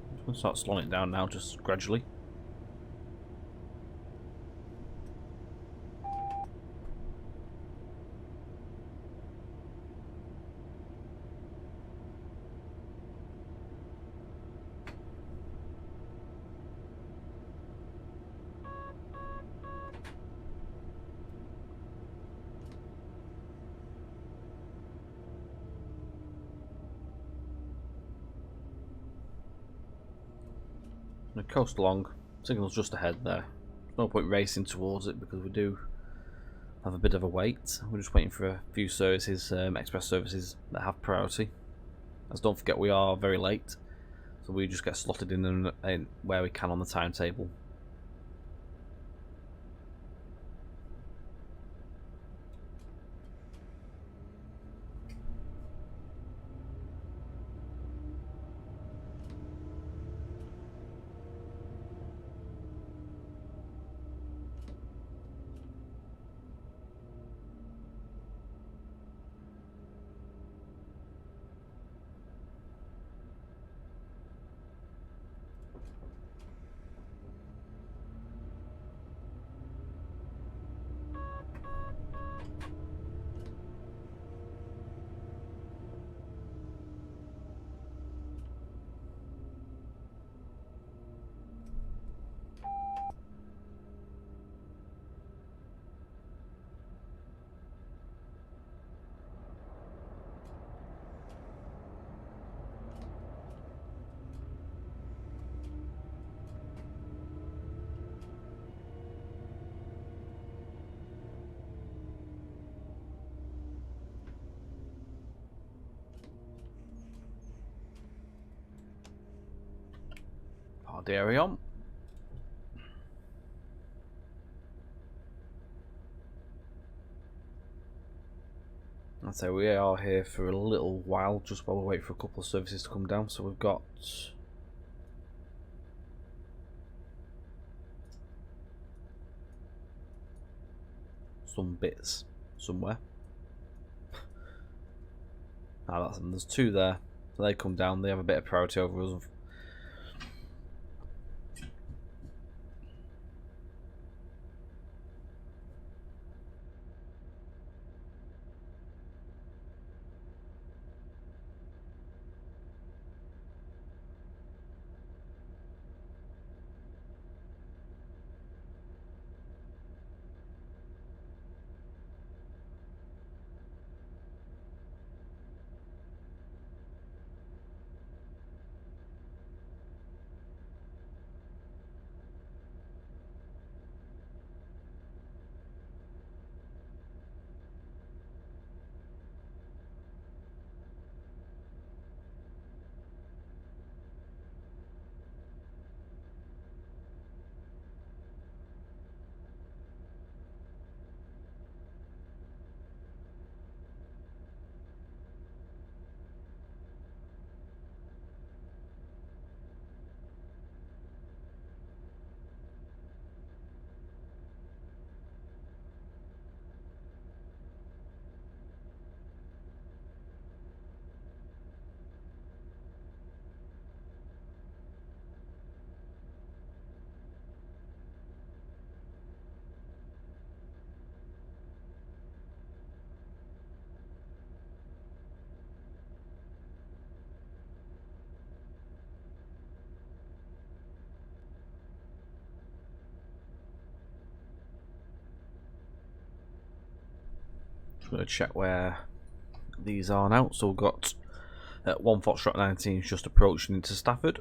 I'm going to start slowing it down now, just gradually. I'm going to coast along. Signal's just ahead there. There's no point racing towards it because we do have a bit of a wait. We're just waiting for a few services, express services that have priority. As don't forget, we are very late, so we just get slotted in where we can on the timetable. Dairy on. I'd say we are here for a little while, just while we wait for a couple of services to come down. So we've got some bits somewhere. There's two there, so they come down. They have a bit of priority over us. Just going to check where these are now. So we've got 1 Foxtrot 19 just approaching into Stafford.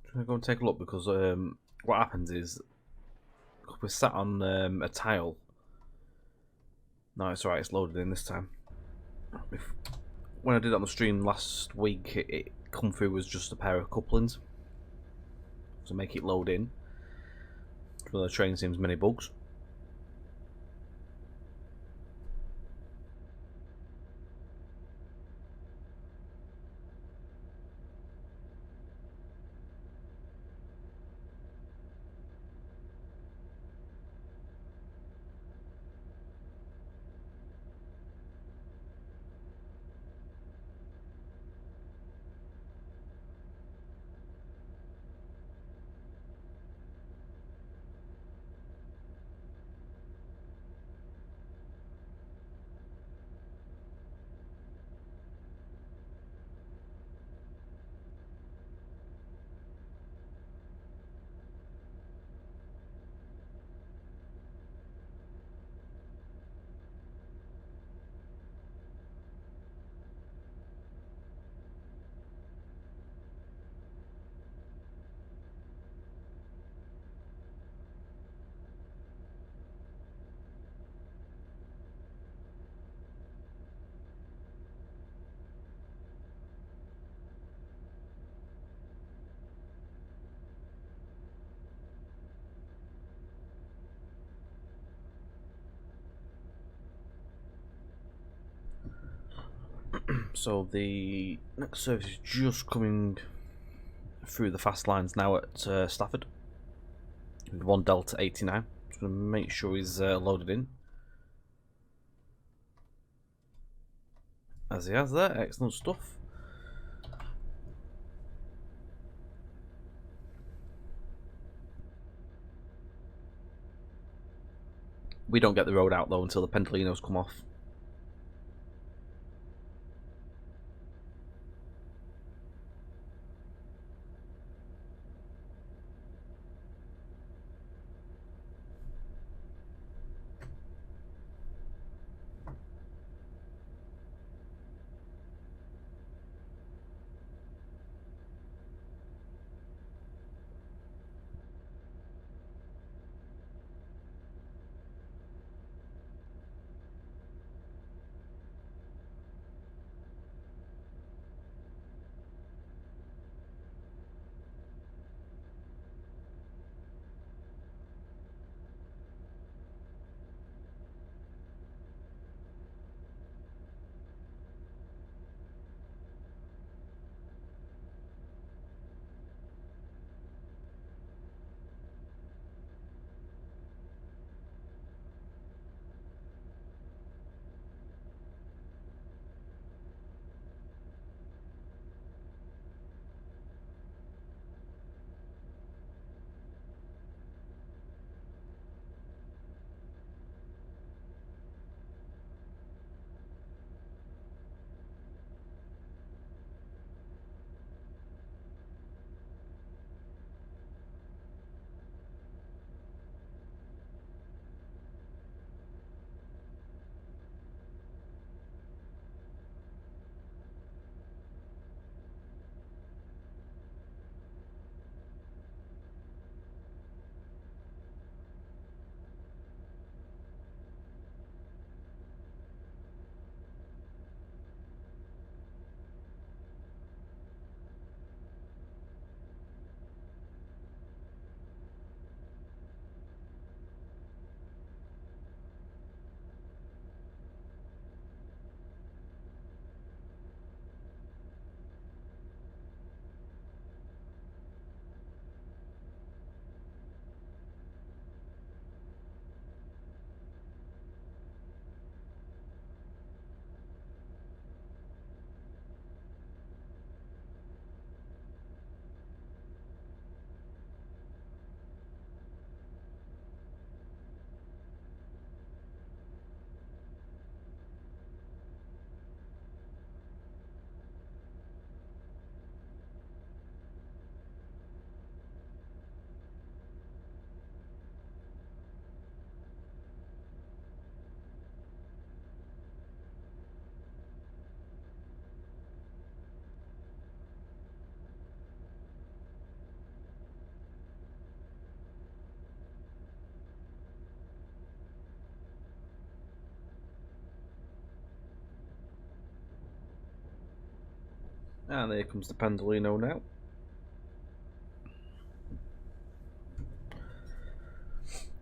Just going to go and take a look, because what happens is we're sat on a tile. No, it's alright, it's loaded in this time. When I did it on the stream last week, it come through as just a pair of couplings to make it load in. So the train seems many bugs. So the next service is just coming through the fast lines now at Stafford. With 1 Delta 89. Just going to make sure he's loaded in. As he has there, excellent stuff. We don't get the road out though until the Pentolinos come off. And there comes the Pendolino now.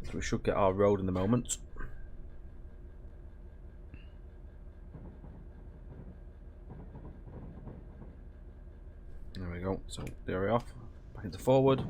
So we should get our road in a moment. There we go, so there we're off, back into forward.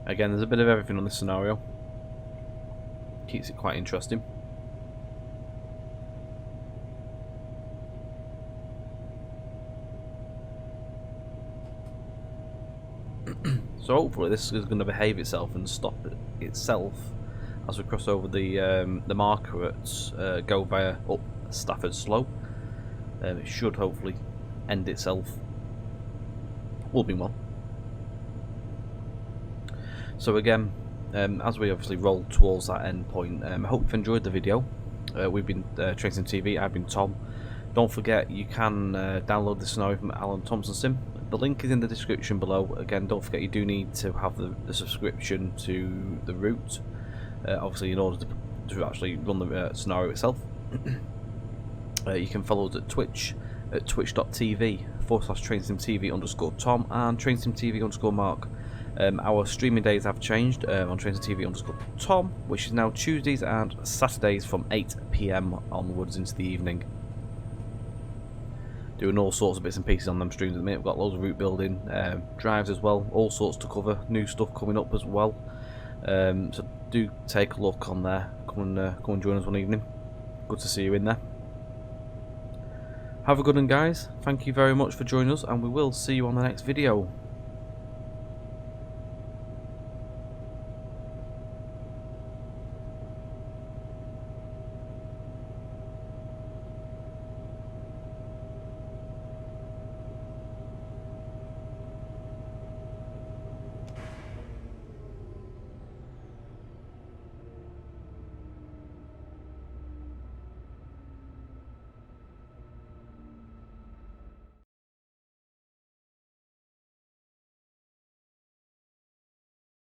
Again, there's a bit of everything on this scenario. Keeps it quite interesting. So hopefully this is going to behave itself and stop itself as we cross over the marker at go via up Stafford Slope. It should hopefully end itself. All being well. So again, as we obviously roll towards that end point, I hope you've enjoyed the video. We've been Tracing TV, I've been Tom. Don't forget you can download the scenario from Alan Thompson Sim. The link is in the description below. Again, don't forget you do need to have the subscription to the route, obviously in order to actually run the scenario itself. You can follow us at Twitch at twitch.tv/TrainSimTV_Tom and TrainSimTV_Mark. Our streaming days have changed on TrainSimTV_Tom, which is now Tuesdays and Saturdays from 8 PM onwards into the evening. Doing all sorts of bits and pieces on them streams at the minute. We've got loads of route building, drives as well, all sorts to cover, new stuff coming up as well. So do take a look on there. Come and join us one evening. Good to see you in there. Have a good one, guys. Thank you very much for joining us, and we will see you on the next video.